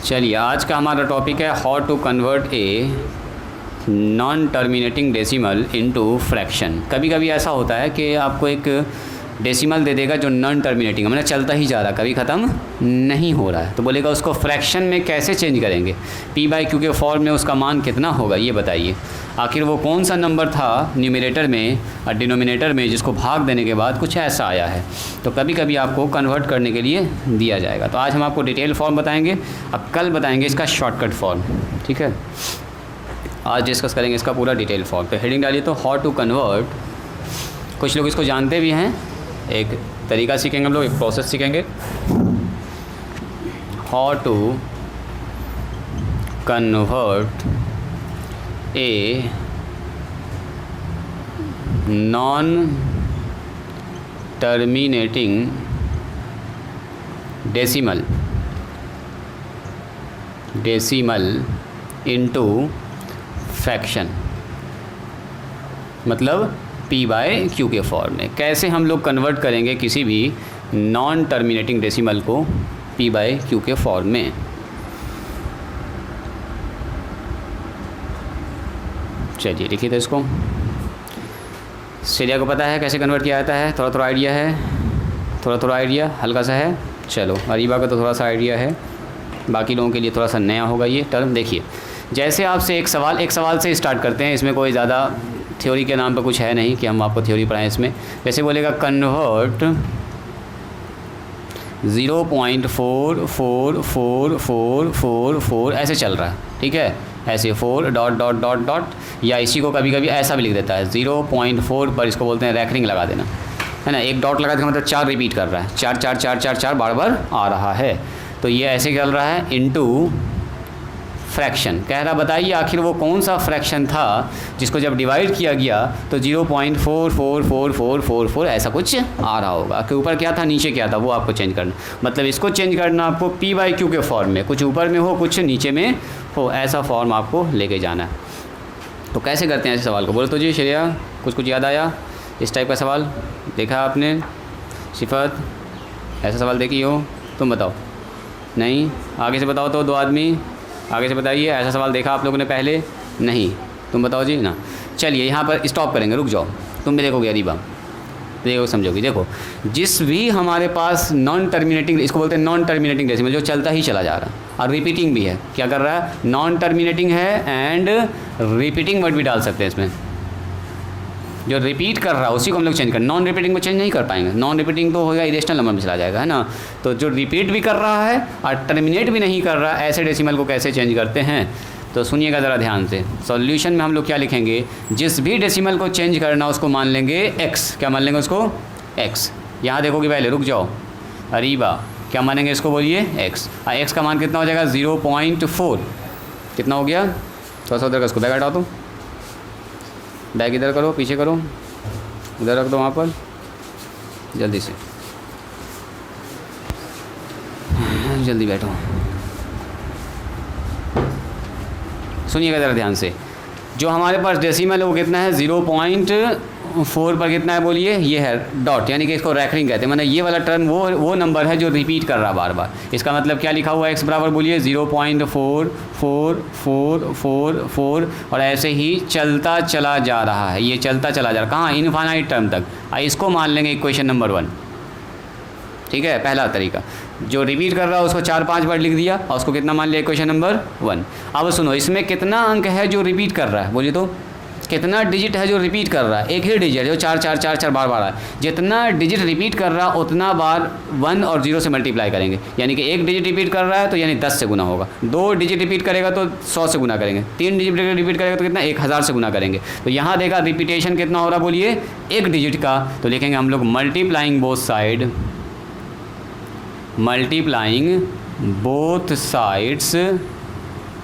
चलिए आज का हमारा टॉपिक है how to convert a non terminating decimal into fraction. कभी कभी ऐसा होता है कि आपको एक डेसिमल दे देगा जो नॉन टर्मिनेटिंग मतलब चलता ही जा रहा, कभी ख़त्म नहीं हो रहा है, तो बोलेगा उसको फ्रैक्शन में कैसे चेंज करेंगे, पी बाई क्यू के फॉर्म में उसका मान कितना होगा ये बताइए। आखिर वो कौन सा नंबर था न्यूमरेटर में और डिनोमिनेटर में जिसको भाग देने के बाद कुछ ऐसा आया है, तो कभी कभी आपको कन्वर्ट करने के लिए दिया जाएगा। तो आज हम आपको डिटेल फॉर्म बताएंगे और कल बताएंगे इसका शॉर्टकट फॉर्म, ठीक है। आज डिस्कस करेंगे इसका पूरा डिटेल फॉर्म। तो हेडिंग डालिए तो हाउ टू कन्वर्ट। कुछ लोग इसको जानते भी हैं, एक तरीका सीखेंगे हम लोग, एक प्रोसेस सीखेंगे। How to convert a non terminating decimal into fraction, मतलब पी बाय क्यू के फॉर्म में। कैसे हम लोग कन्वर्ट करेंगे किसी भी नॉन टर्मिनेटिंग डेसिमल को पी बाय क्यू के फॉर्म में। चलिए लिखिए तो इसको। सीरिया को पता है कैसे कन्वर्ट किया जाता है, थोड़ा थोड़ा आइडिया है, थोड़ा आइडिया हल्का सा है। चलो अरीबा का तो थोड़ा सा आइडिया है, बाकी लोगों के लिए थोड़ा सा नया होगा ये टर्म। देखिए जैसे आपसे एक सवाल से स्टार्ट करते हैं, इसमें कोई ज़्यादा थ्योरी के नाम पर कुछ है नहीं कि हम आपको थ्योरी पढ़ाएं इसमें। वैसे बोलेगा कन्वर्ट 0.44444 ऐसे चल रहा है, ठीक है, ऐसे 4 डॉट डॉट डॉट डॉट, या इसी को कभी कभी ऐसा भी लिख देता है 0.4 पर, इसको बोलते हैं रैकरिंग लगा देना, है ना। एक डॉट लगा देना मतलब 4 रिपीट कर रहा है, 4 4 4 4 4 बार बार आ रहा है, तो ये ऐसे चल रहा है इनटू फ्रैक्शन। कह रहा बताइए आखिर वो कौन सा फ्रैक्शन था जिसको जब डिवाइड किया गया तो 0.44444 ऐसा कुछ आ रहा होगा। कि ऊपर क्या था नीचे क्या था वो आपको चेंज करना, मतलब इसको चेंज करना आपको पी बाई क्यू के फॉर्म में, कुछ ऊपर में हो कुछ नीचे में हो, ऐसा फॉर्म आपको लेके जाना है। तो कैसे करते हैं ऐसे सवाल को, बोलो तो जी श्रेया, कुछ याद आया इस टाइप का सवाल देखा आपने? सिफत ऐसा सवाल देखी हो, तुम बताओ। नहीं, आगे से बताओ तो, दो आदमी आगे से बताइए, ऐसा सवाल देखा आप लोगों ने पहले? नहीं, तुम बताओ जी ना। चलिए यहाँ पर स्टॉप करेंगे, रुक जाओ, तुम भी देखोगे अरीबा, देखो समझोगी। देखो जिस भी हमारे पास नॉन टर्मिनेटिंग, इसको बोलते हैं नॉन टर्मिनेटिंग डेसिमल, जो चलता ही चला जा रहा है और रिपीटिंग भी है, क्या कर रहा है, नॉन टर्मिनेटिंग है एंड रिपीटिंग वर्ड भी डाल सकते हैं इसमें। जो रिपीट कर रहा है उसी को हम लोग चेंज कर, नॉन रिपीटिंग को चेंज नहीं कर पाएंगे, नॉन रिपीटिंग तो होगा इरेशनल नंबर में चला जाएगा, है ना। तो जो रिपीट भी कर रहा है और टर्मिनेट भी नहीं कर रहा, ऐसे डेसिमल को कैसे चेंज करते हैं, तो सुनिएगा ज़रा ध्यान से। सॉल्यूशन में हम लोग क्या लिखेंगे, जिस भी डेसिमल को चेंज करना उसको मान लेंगे एक्स। क्या मान लेंगे उसको? एक्स। यहाँ देखोगे पहले, रुक जाओ अरीबा, क्या मानेंगे इसको, बोलिए एक्स। और एक्स का मान कितना हो जाएगा 0.4, कितना हो गया, थोड़ा सा उधर का, उसको बैग हटाओ तो, बैग इधर करो, पीछे करो, उधर रख दो वहाँ पर, जल्दी से जल्दी बैठो। सुनिएगा ज़रा ध्यान से, जो हमारे पास डेसिमल है वो कितना है, 0.4 पर कितना है बोलिए, ये है डॉट, यानी कि इसको रैकरिंग कहते हैं, मतलब ये वाला टर्म वो नंबर है जो रिपीट कर रहा बार बार। इसका मतलब क्या लिखा हुआ है, एक्स बराबर बोलिए 0.4444 और ऐसे ही चलता चला जा रहा है, ये चलता चला जा रहा है कहाँ, इनफाइनाइट टर्म तक। इसको मान लेंगे इक्वेशन नंबर 1, ठीक है। पहला तरीका, जो रिपीट कर रहा है उसको 4-5 बार लिख दिया और उसको कितना मान लिया, इक्वेशन नंबर 1। अब सुनो, इसमें कितना अंक है जो रिपीट कर रहा है, बोलिए तो कितना डिजिट है जो रिपीट कर रहा है, एक ही डिजिट जो 4 4 4 4 बार बार है। जितना डिजिट रिपीट कर रहा उतना बार 1 और 0 से मल्टीप्लाई करेंगे, यानी कि एक डिजिट रिपीट कर रहा है तो यानी 10 से गुना होगा, 2 डिजिट रिपीट करेगा तो 100 से गुना करेंगे, 3 डिजिट रिपीट करेगा तो कितना, 1000 से गुना करेंगे। तो यहाँ देखा रिपीटेशन कितना हो रहा बोलिए, एक डिजिट का, तो लिखेंगे हम लोग मल्टीप्लाइंग बोथ साइड्स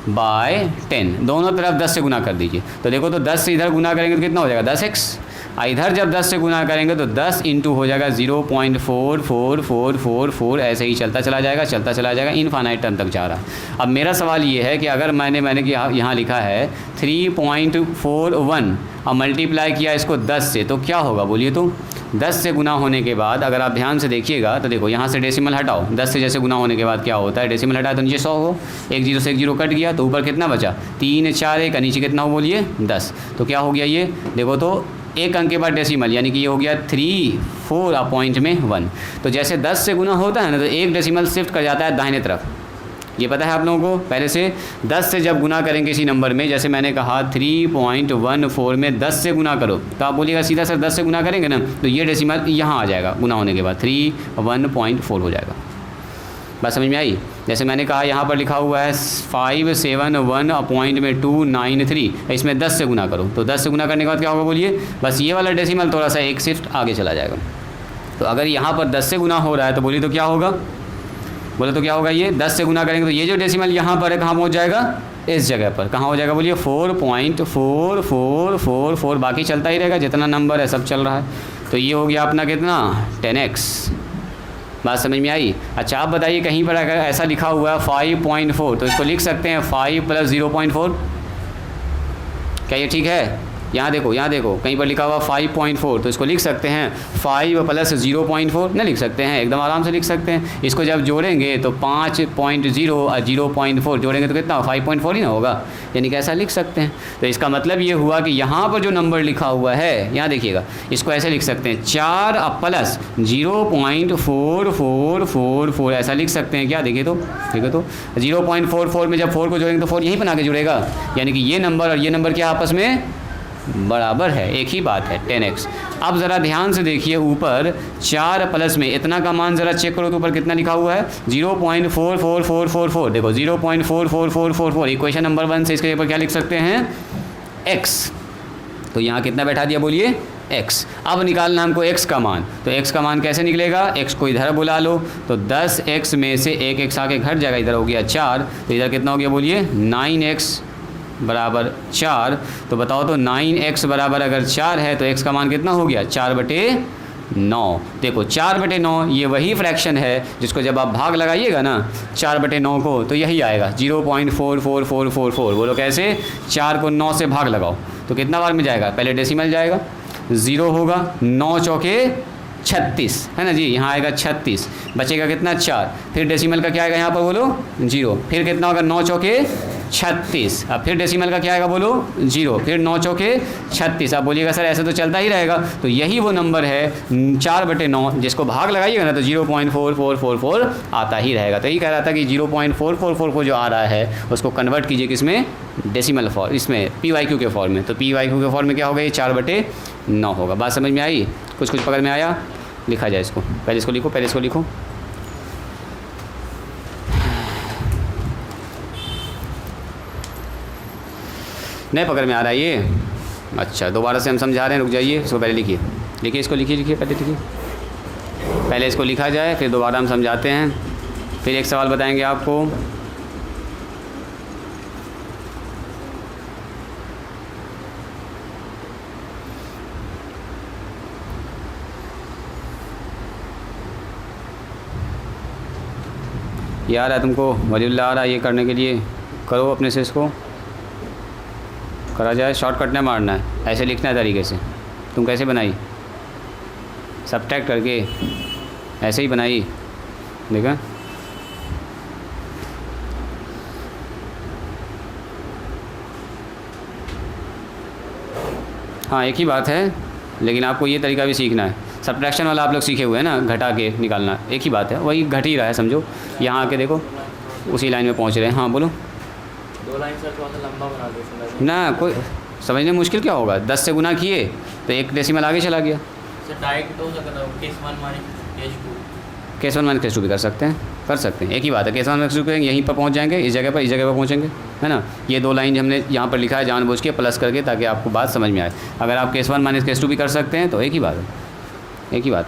बाय 10, दोनों तरफ 10 से गुना कर दीजिए। तो देखो तो 10 से इधर गुना करेंगे तो कितना हो जाएगा, 10x, इधर जब 10 से गुना करेंगे तो 10 इंटू हो जाएगा 0.4444, ऐसे ही चलता चला जाएगा इनफाइनाइट टर्म तक जा रहा है। अब मेरा सवाल ये है कि अगर मैंने कि यहाँ लिखा है 3.41 और मल्टीप्लाई किया इसको 10 से, तो क्या होगा बोलिए तो, 10 से गुना होने के बाद अगर आप ध्यान से देखिएगा तो देखो यहाँ से डेसिमल हटाओ, 10 से जैसे गुना होने के बाद क्या होता है, डेसिमल हटाया तो नीचे 100 हो, एक जीरो से एक जीरो कट गया तो ऊपर कितना बचा 3 4 1, नीचे कितना हो बोलिए 10। तो क्या हो गया ये देखो तो एक अंक के बाद डेसिमल यानी कि ये हो गया 3 4 पॉइंट में 1। तो जैसे 10 से गुना होता है ना तो एक डेसिमल शिफ्ट कर जाता है दाहिने तरफ, ये पता है आप लोगों को पहले से। 10 से जब गुना करेंगे किसी नंबर में, जैसे मैंने कहा 3.14 में 10 से गुना करो तो आप बोलिएगा सीधा सर 10 से गुना करेंगे ना तो ये डेसिमल यहाँ आ जाएगा, गुना होने के बाद 3.14 हो जाएगा। बात समझ में आई? जैसे मैंने कहा यहाँ पर लिखा हुआ है 571.293, इसमें 10 से गुना करो तो 10 से गुना करने के बाद क्या होगा बोलिए, बस ये वाला डेसिमल थोड़ा सा एक शिफ्ट आगे चला जाएगा। तो अगर यहाँ पर 10 से गुना हो रहा है तो बोलिए तो क्या होगा, बोले तो क्या होगा, ये 10 से गुना करेंगे तो ये जो डेसिमल यहाँ पर है कहाँ पहुँच जाएगा, इस जगह पर कहाँ हो जाएगा बोलिए 4.4444, बाकी चलता ही रहेगा जितना नंबर है सब चल रहा है। तो ये हो गया अपना कितना 10x। बात समझ में आई? अच्छा आप बताइए कहीं पर अगर ऐसा लिखा हुआ है 5.4 तो इसको लिख सकते हैं 5 + 0.4, क्या ये ठीक है? यहाँ देखो कहीं पर लिखा हुआ 5.4 तो इसको लिख सकते हैं 5 + 0.4, नहीं लिख सकते हैं, एकदम आराम से लिख सकते हैं। इसको जब जोड़ेंगे तो 5.0 और 0.4 जोड़ेंगे तो कितना 5.4 ही ना होगा, यानी कि ऐसा लिख सकते हैं। तो इसका मतलब ये हुआ कि यहाँ पर जो नंबर लिखा हुआ है, यहाँ देखिएगा, इसको ऐसे लिख सकते हैं 4 + 0.4444 ऐसा लिख सकते हैं क्या, देखिए तो 0.44 में जब 4 को जोड़ेंगे तो 4 यहीं पर आके जुड़ेगा, यानी कि ये नंबर और ये नंबर क्या आपस में बराबर है, एक ही बात है 10x। अब ज़रा ध्यान से देखिए ऊपर 4 प्लस में इतना का मान ज़रा चेक करो तो ऊपर कितना लिखा हुआ है 0.44444, देखो 0.44444, इक्वेशन नंबर 1 से इसके ऊपर क्या लिख सकते हैं x। तो यहाँ कितना बैठा दिया बोलिए x। अब निकालना हमको x का मान, तो x का मान कैसे निकलेगा, x को इधर बुला लो तो 10x में से एक x आके घट जाएगा, इधर हो गया 4, तो इधर कितना हो गया बोलिए 9x बराबर 4। तो बताओ तो 9x बराबर अगर 4 है तो x का मान कितना हो गया 4/9। देखो 4/9 ये वही फ्रैक्शन है जिसको जब आप भाग लगाइएगा ना 4/9 को तो यही आएगा 0.44444। बोलो कैसे, 4 को 9 से भाग लगाओ तो कितना बार में जाएगा, पहले डेसिमल जाएगा 0 होगा, 9 चौके 36 है ना जी, यहाँ आएगा 36, बचेगा कितना 4, फिर डेसिमल का क्या आएगा यहाँ पर बोलो 0, फिर कितना होगा 9 चौके 36, अब फिर डेसिमल का क्या आएगा बोलो 0, फिर 9 चौके 36। अब बोलिएगा सर ऐसे तो चलता ही रहेगा, तो यही वो नंबर है 4/9 जिसको भाग लगाइएगा ना तो 0.4444 आता ही रहेगा। तो यही कह रहा था कि 0.444 जो आ रहा है उसको कन्वर्ट कीजिए किसमें, डेसिमल फॉर्म, इसमें PYQ के फॉर्म में। तो PYQ के फॉर्म में क्या होगा ये 4/9 होगा। बात समझ में आई, कुछ पकड़ में आया? लिखा जाए इसको, पहले इसको लिखो, नहीं पकड़ में आ रहा है ये? अच्छा दोबारा से हम समझा रहे हैं, रुक जाइए, इसको पहले लिखिए इसको लिखिए पहले इसको लिखा जाए फिर दोबारा हम समझाते हैं, फिर एक सवाल बताएंगे आपको। यार है तुमको वलीउल्लाह आ रहा है ये करने के लिए, करो अपने से, इसको करा जाए, शॉर्टकट नहीं मारना है, ऐसे लिखना है तरीके से। तुम कैसे बनाई, सब्ट्रैक्ट करके ऐसे ही बनाई, देखा? हाँ एक ही बात है, लेकिन आपको ये तरीका भी सीखना है। सब्ट्रैक्शन वाला आप लोग सीखे हुए हैं ना, घटा के निकालना, एक ही बात है, वही घट ही रहा है समझो। यहाँ आके देखो उसी लाइन में पहुँच रहे हैं। हाँ बोलो। 2 लाइन से थोड़ा सा लंबा बना दो ना, कोई समझने मुश्किल क्या होगा, 10 से गुना किए तो एक डेसिमल आगे चला गया। डायरेक्ट हो सकता है केस 1 माइनस केस 2 भी कर सकते हैं, एक ही बात है। केस 1 माइनस केस 2 करेंगे, यहीं पर पहुंच जाएंगे, इस जगह पर पहुंचेंगे, है ना। ये 2 लाइन हमने यहाँ पर लिखा है जानबूझ के प्लस करके, ताकि आपको बात समझ में आए। अगर आप केस 1 माइनस केस 2 भी कर सकते हैं तो एक ही बात है, एक ही बात।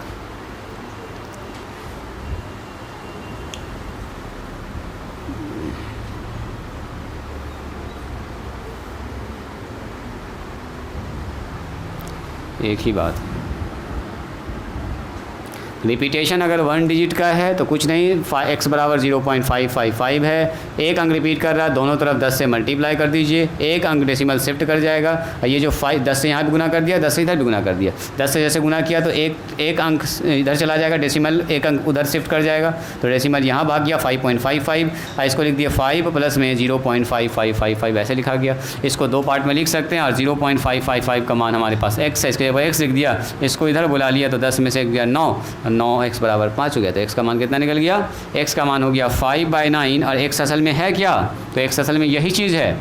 रिपीटेशन अगर 1 डिजिट का है तो कुछ नहीं, x बराबर 0.555 है, एक अंक रिपीट कर रहा है, दोनों तरफ 10 से मल्टीप्लाई कर दीजिए, एक अंक डेसिमल शिफ्ट कर जाएगा। और ये जो 10 से यहाँ भी गुना कर दिया, 10 से इधर भी गुना कर दिया, 10 से जैसे गुना किया तो एक अंक इधर चला जाएगा, डेसिमल एक अंक उधर शिफ्ट कर जाएगा, तो डेसिमल यहाँ भाग गया 5.55, और इसको लिख दिया 5 प्लस में 0.5555 ऐसे लिखा गया। इसको 2 पार्ट में लिख सकते हैं, और 0.555 का मान हमारे पास x है, इसके ऊपर x लिख दिया, इसको इधर बुला लिया तो 10 में से गया 9, 9x बराबर 5 हो गया। तो x का मान कितना निकल गया, x का मान हो गया 5/9, और x असल में है क्या, तो x असल में यही चीज़ है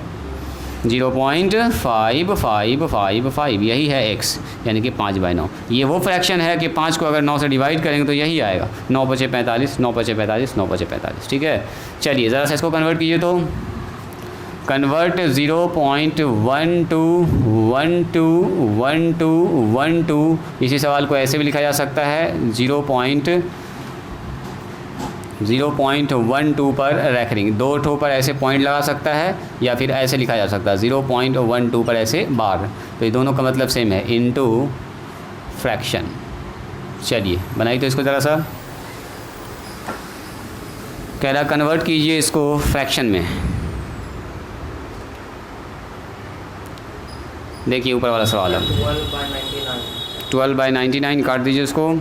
0.5555, यही है x, यानी कि 5/9। ये वो फ्रैक्शन है कि 5 को अगर 9 से डिवाइड करेंगे तो यही आएगा, 9 × 45, 9 × 45, 9 × 45, ठीक है। चलिए ज़रा सा इसको कन्वर्ट कीजिए, तो कन्वर्ट 0.121212, इसी सवाल को ऐसे भी लिखा जा सकता है 0.12 पर रैखरिंग, 2 ठो पर ऐसे पॉइंट लगा सकता है, या फिर ऐसे लिखा जा सकता है 0.12 पर ऐसे बार, तो ये दोनों का मतलब सेम है, इनटू फ्रैक्शन। चलिए बनाइए तो इसको ज़रा सा, कह रहा कन्वर्ट कीजिए इसको फ्रैक्शन में। देखिए ऊपर वाला सवाल है 12/99, काट दीजिए इसको,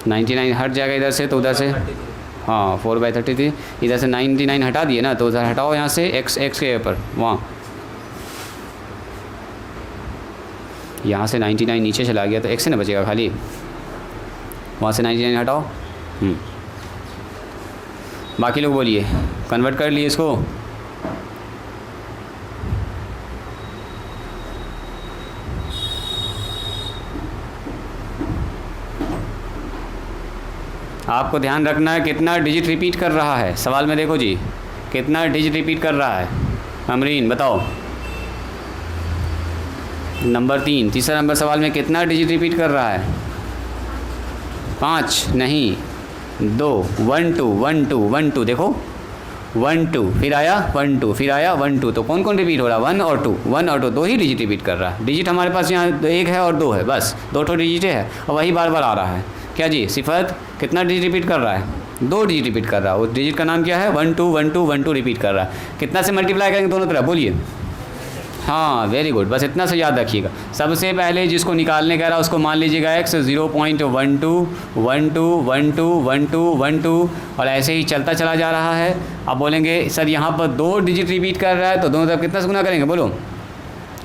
99 हट जाएगा इधर से, तो उधर से हाँ 4/33, इधर से 99 हटा दिए ना, तो उधर हटाओ यहाँ से x के ऊपर, वहाँ यहाँ से 99 नीचे चला गया तो x से ना बचेगा खाली, वहाँ से 99 हटाओ। बाकी लोग बोलिए, कन्वर्ट कर लिए इसको, आपको ध्यान रखना है कितना डिजिट रिपीट कर रहा है। सवाल में देखो जी, कितना डिजिट रिपीट कर रहा है, अमरीन बताओ। नंबर 3, तीसरा नंबर सवाल में कितना डिजिट रिपीट कर रहा है, 5 नहीं 2, 1 2 1 2 1 2, देखो 1 2 फिर आया 1 2 फिर आया 1 2, तो कौन कौन रिपीट हो रहा है, 1 और 2, 1 और 2, 2 ही डिजिट रिपीट कर रहा है। डिजिट हमारे पास यहाँ 1 है और 2 है, बस 2 ठो डिजिट है, और वही बार बार आ रहा है। क्या जी सिफत, कितना डिजिट रिपीट कर रहा है, 2 डिजिट रिपीट कर रहा है। उस डिजिट का नाम क्या है, 1 2 1 2 1 2 रिपीट कर रहा है। कितना से मल्टीप्लाई करेंगे दोनों तरफ, बोलिए। हाँ वेरी गुड, बस इतना से याद रखिएगा। सबसे पहले जिसको निकालने कह रहा है उसको मान लीजिएगा x 0.12 12 12 12 12, और ऐसे ही चलता चला जा रहा है। अब बोलेंगे सर यहाँ पर 2 डिजिट रिपीट कर रहा है, तो दोनों तरफ कितना से गुना करेंगे, बोलो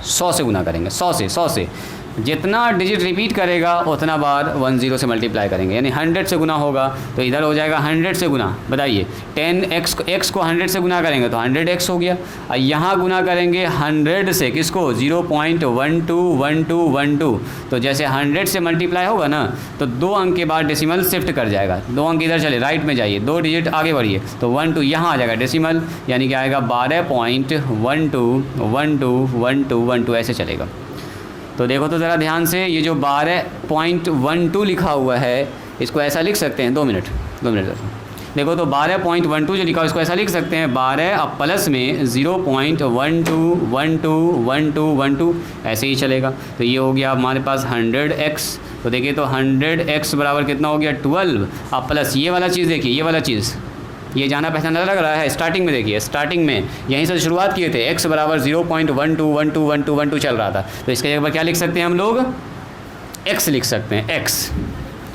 100 से गुना करेंगे, 100 से जितना डिजिट रिपीट करेगा उतना बार 10 से मल्टीप्लाई करेंगे, यानी 100 से गुना होगा, तो इधर हो जाएगा 100 से गुना। बताइए 10x को 100 से गुना करेंगे तो 100x हो गया, और यहाँ गुना करेंगे 100 से, किसको 0.121212, तो जैसे 100 से मल्टीप्लाई होगा ना तो 2 अंक के बाद डेसिमल शिफ्ट कर जाएगा, 2 अंक इधर चले राइट में जाइए, 2 डिजिट आगे बढ़िए, तो 1 2 यहाँ आ जाएगा डेसिमल, यानी कि आएगा 12.121212 ऐसे चलेगा। तो देखो तो ज़रा ध्यान से, ये जो 12.12 लिखा हुआ है इसको ऐसा लिख सकते हैं, 2 मिनट देखो तो 12.12 जो लिखा हुआ इसको ऐसा लिख सकते हैं 12 अब प्लस में 0.121212 ऐसे ही चलेगा। तो ये हो गया हमारे पास 100x, तो देखिए तो 100x बराबर कितना हो गया 12, अब प्लस ये वाला चीज़ देखिए, ये वाला चीज़ ये जाना पहचाना लग रहा है। स्टार्टिंग में देखिए, स्टार्टिंग में यहीं से शुरुआत किए थे, x बराबर 0.121212 चल रहा था, तो इसके जगह पर क्या लिख सकते हैं हम लोग, x लिख सकते हैं, x।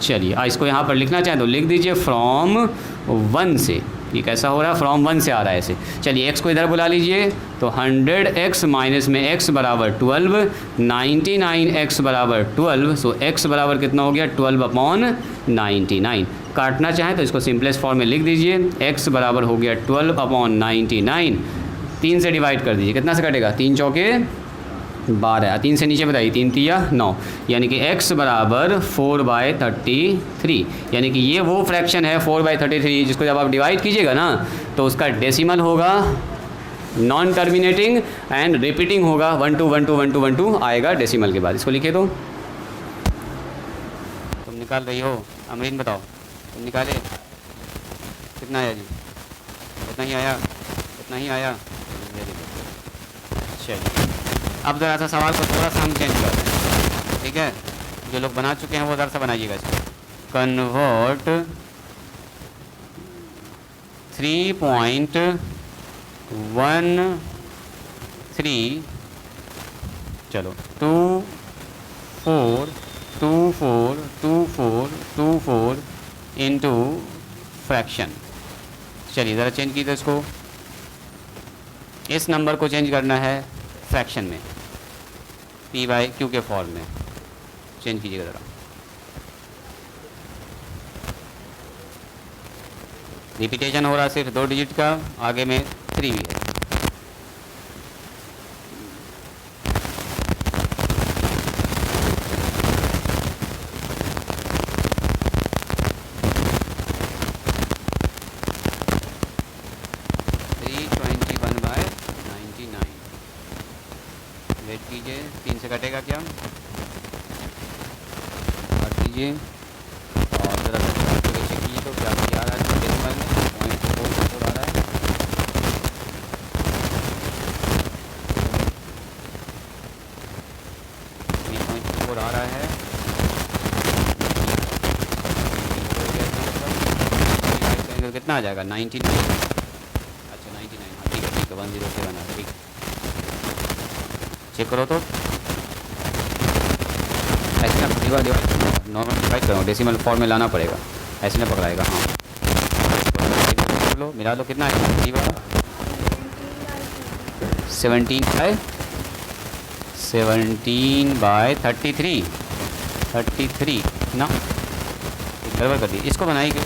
चलिए इसको यहाँ पर लिखना चाहें तो लिख दीजिए फ्रॉम 1 से, ये कैसा हो रहा है, फ्रॉम 1 से आ रहा है ऐसे। चलिए x को इधर बुला लीजिए, तो 100x माइनस में x बराबर 12, 99x बराबर 12, सो x बराबर कितना हो गया 12/99। काटना चाहें तो इसको सिंपलेस्ट फॉर्म में लिख दीजिए, x बराबर हो गया 12/99, 3 से डिवाइड कर दीजिए, कितना से कटेगा, 3 चौके 12, 3 से नीचे बताइए, 3 तिया 9, यानी कि x बराबर 4/33, यानी कि ये वो फ्रैक्शन है 4/33 जिसको जब आप डिवाइड कीजिएगा ना तो उसका डेसिमल होगा नॉन टर्मिनेटिंग एंड रिपीटिंग होगा 1 2 1 2 1 2 1 2 आएगा डेसिमल के बाद। इसको लिखे तो तुम निकाल रही हो, अमरीन बताओ तुम निकाले, कितना आया जी, इतना ही आया, इतना ही आया, वेरी गुड। चलिए अब ज़रा सा सवाल को थोड़ा सा हम चेंज करते हैं, ठीक है। जो लोग बना चुके हैं वो ज़रा सा बनाइएगा इसको। कन्वर्ट 3.13 चलो 24242424 इंटू फ्रैक्शन। चलिए ज़रा चेंज कीजिए इसको, इस नंबर को चेंज करना है फ्रैक्शन में, पी बाई क्यू के फॉर्म में चेंज कीजिएगा ज़रा। रिपीटेशन हो रहा है सिर्फ 2 डिजिट का, आगे में 3 भी है। वेट कीजिए, 3 से कटेगा क्या, काट दीजिए और ज़रा कैलकुलेशन कीजिए तो क्या आ रहा है डेसिमल में 0.44 आ रहा है। आ रहा है कितना आ जाएगा 99। अच्छा 99, हाँ ठीक है 107 आ रहा है, ठीक चेक करो तो ऐसे ना डिवाइड नॉर्मल डिवाइड करो, डेसिमल फॉर्म में लाना पड़ेगा, ऐसे ना पकड़ाएगा। हाँ लो मिला लो, कितना है 17/33 ना, गड़बड़ कर दी, इसको बनाएगी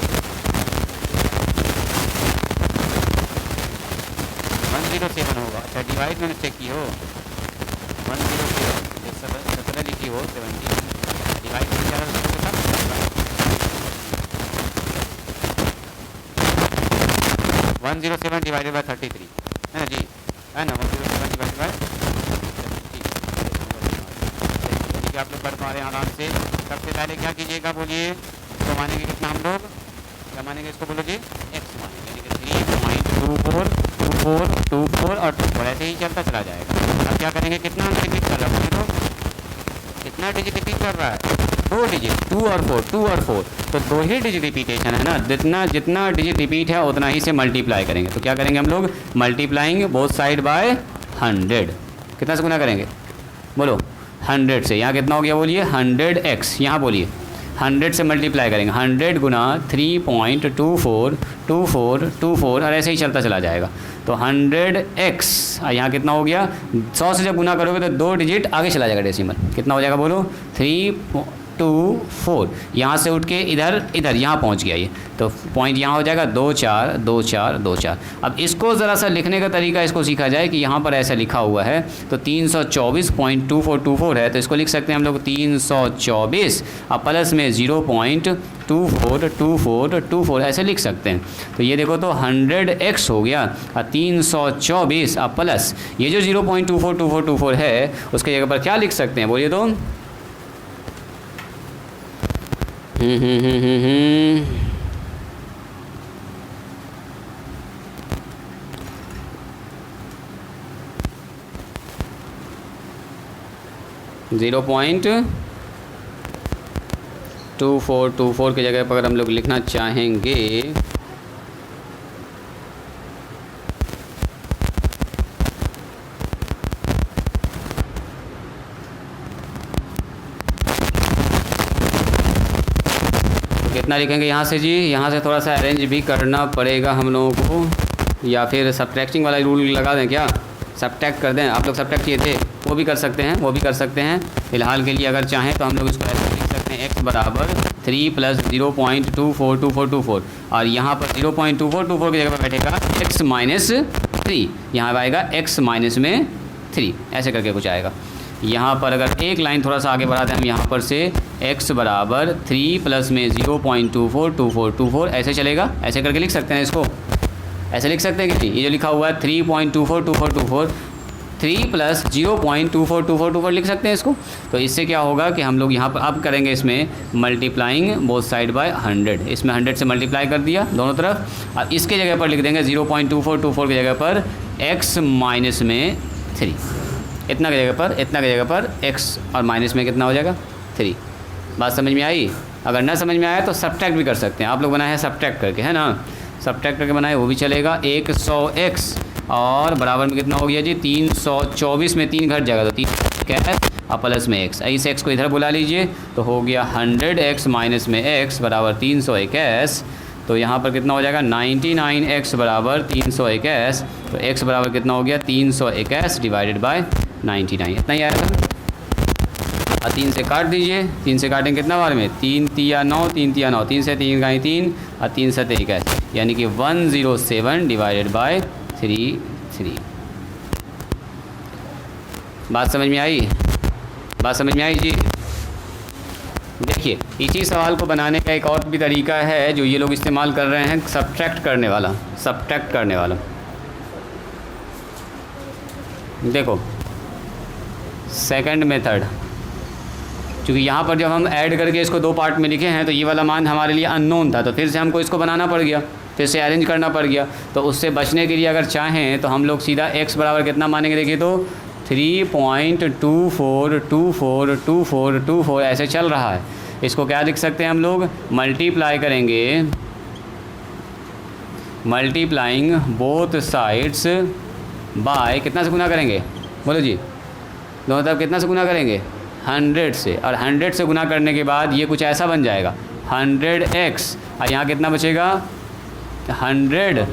107 होगा। अच्छा डिवाइड मैंने चेक की हो 107 लिखी हो 17 डिवाइड 107 डिवाइडेड बाई 33 है ना जी, है ना 107 डिवाइडेड बाई ठीक है, आप लोग कर पा रहे हैं आराम से। सबसे पहले क्या कीजिएगा बोलिए, इसको मानेंगे कितना हम लोग, क्या मानेंगे इसको बोलो जी, एक्स मानेंगे, यानी कि 3.2424 और 24 ऐसे ही चलता चला जाएगा। अब क्या करेंगे, कितना डिजिट कर रहा है तो कितना डिजिट रिपीट कर रहा है, 2 डिजिट 2 और 4 तो 2 ही डिजिट रिपीटेशन है ना, जितना डिजिट रिपीट है उतना ही से मल्टीप्लाई करेंगे। तो क्या करेंगे हम लोग, मल्टीप्लाइंग बोथ साइड बाय 100। कितना से गुना करेंगे बोलो 100 से, यहाँ कितना हो गया बोलिए 100x, यहाँ बोलिए 100 से मल्टीप्लाई करेंगे, 100 गुना 3.242424 और ऐसे ही चलता चला जाएगा। तो 100x यहाँ कितना हो गया, 100 से जब गुना करोगे तो 2 डिजिट आगे चला जाएगा डेसिमल, कितना हो जाएगा बोलो 324, यहाँ से उठ के इधर यहाँ पहुँच गया ये, तो पॉइंट यहाँ हो जाएगा 242424। अब इसको ज़रा सा लिखने का तरीका इसको सीखा जाए कि यहाँ पर ऐसा लिखा हुआ है तो 324.2424 है, तो इसको लिख सकते हैं हम लोग 324 अब प्लस में 0.242424 ऐसे लिख सकते हैं। तो ये देखो तो 100x हो गया और 324 अब प्लस ये जो 0.242424 है उसके जगह पर क्या लिख सकते हैं बोलिए तो 0.2424 की जगह पर अगर हम लोग लिखना चाहेंगे तो कितना लिखेंगे यहाँ से जी, यहाँ से थोड़ा सा अरेंज भी करना पड़ेगा हम लोगों को, या फिर सब्ट्रैक्टिंग वाला रूल लगा दें क्या, सब्ट्रैक्ट कर दें। आप लोग सब्ट्रैक्ट किए थे वो भी कर सकते हैं, फ़िलहाल के लिए अगर चाहें तो हम लोग इसको ऐसे लिख सकते हैं x बराबर 3 प्लस 0.242424 और यहाँ पर 0.2424 की जगह पर बैठेगा x माइनस 3, यहाँ आएगा x माइनस में 3 ऐसे करके कुछ आएगा। यहाँ पर अगर एक लाइन थोड़ा सा आगे बढ़ाते हैं हम यहाँ पर से x बराबर 3 प्लस में 0.242424 ऐसे चलेगा, ऐसे करके लिख सकते हैं इसको, ऐसे लिख सकते हैं कि ये जो लिखा हुआ है 3.242424 3 प्लस 0.242424 लिख सकते हैं इसको। तो इससे क्या होगा कि हम लोग यहाँ पर अब करेंगे इसमें मल्टीप्लाइंग बोथ साइड बाय 100, इसमें 100 से मल्टीप्लाई कर दिया दोनों तरफ और इसके जगह पर लिख देंगे 0.2424 की जगह पर x माइनस में 3, इतना की जगह पर x और माइनस में कितना हो जाएगा 3। बात समझ में आई? अगर ना समझ में आया तो सब्ट्रैक्ट भी कर सकते हैं, आप लोग बनाए हैं सब्ट्रैक्ट करके, है ना, सब्ट्रैक्ट करके बनाए वो भी चलेगा। 100x और बराबर में कितना हो गया जी 324 में 3 घट जाएगा तो 3 कैश और प्लस में x, इस x को इधर बुला लीजिए तो हो गया 100x माइनस में x बराबर 301s। तो यहाँ पर कितना हो जाएगा 99x बराबर 301s। तो x बराबर कितना हो गया 301s डिवाइडेड बाय 99, इतना ही आएगा। और 3 से काट दीजिए, 3 से काटेंगे कितना बार में 3 तिया 9, 3 तिया 9, 3 से 3 गाई 3 और 3 से 21, यानी कि 107 डिवाइडेड बाय 3। बात समझ में आई? बात समझ में आई जी? देखिए इसी सवाल को बनाने का एक और भी तरीका है जो ये लोग इस्तेमाल कर रहे हैं, सब्ट्रैक्ट करने वाला, सब्ट्रैक्ट करने वाला। देखो सेकंड मेथड, क्योंकि यहाँ पर जब हम ऐड करके इसको 2 पार्ट में लिखे हैं तो ये वाला मान हमारे लिए अननोन था, तो फिर से हमको इसको बनाना पड़ गया, फिर से अरेंज करना पड़ गया। तो उससे बचने के लिए अगर चाहें तो हम लोग सीधा x बराबर कितना मानेंगे, देखिए तो 3.242424 ऐसे चल रहा है। इसको क्या लिख सकते हैं हम लोग, मल्टीप्लाई करेंगे, मल्टीप्लाइंग बोथ साइड्स बाय कितना से गुना करेंगे, बोलो जी, दोनों तरफ कितना से गुना करेंगे 100 से, और 100 से गुना करने के बाद ये कुछ ऐसा बन जाएगा 100x, और यहाँ कितना बचेगा 100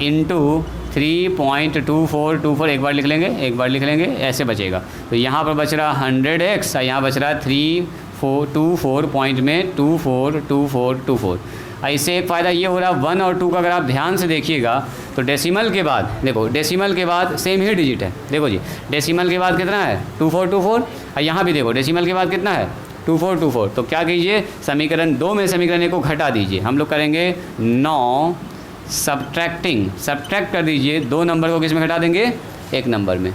इंटू 3.2424, एक बार लिख लेंगे, एक बार लिख लेंगे, ऐसे बचेगा। तो यहाँ पर बच रहा 100x और यहाँ बच रहा 3.24 पॉइंट में 242424। इससे एक फ़ायदा ये हो रहा 1 और 2 का अगर आप ध्यान से देखिएगा तो डेसिमल के बाद, देखो डेसिमल के बाद सेम ही डिजिट है, देखो जी डेसिमल के बाद कितना है 2424, और यहाँ भी देखो डेसिमल के बाद कितना है 2424। तो क्या कीजिए, समीकरण 2 में समीकरण 1 को घटा दीजिए, हम लोग करेंगे 9 सब्ट्रैक्टिंग, सब्ट्रैक्ट कर दीजिए 2 नंबर को किस में घटा देंगे 1 नंबर में।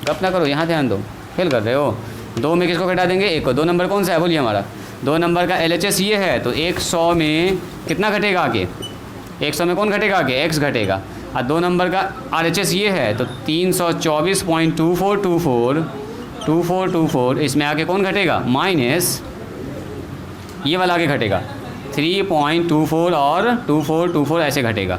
गप ना करो, यहाँ ध्यान दो, फेल कर रहे हो। 2 में किसको घटा देंगे 1 को, 2 नंबर कौन सा है बोलिए हमारा, 2 नंबर का LHS ये है, तो 100 में कितना घटेगा आगे, 100 में कौन घटेगा आगे x घटेगा, और 2 नंबर का RHS ये है तो 324.2424 इसमें आगे कौन घटेगा माइनस ये वाला आगे घटेगा 3.24 और 2424 ऐसे घटेगा।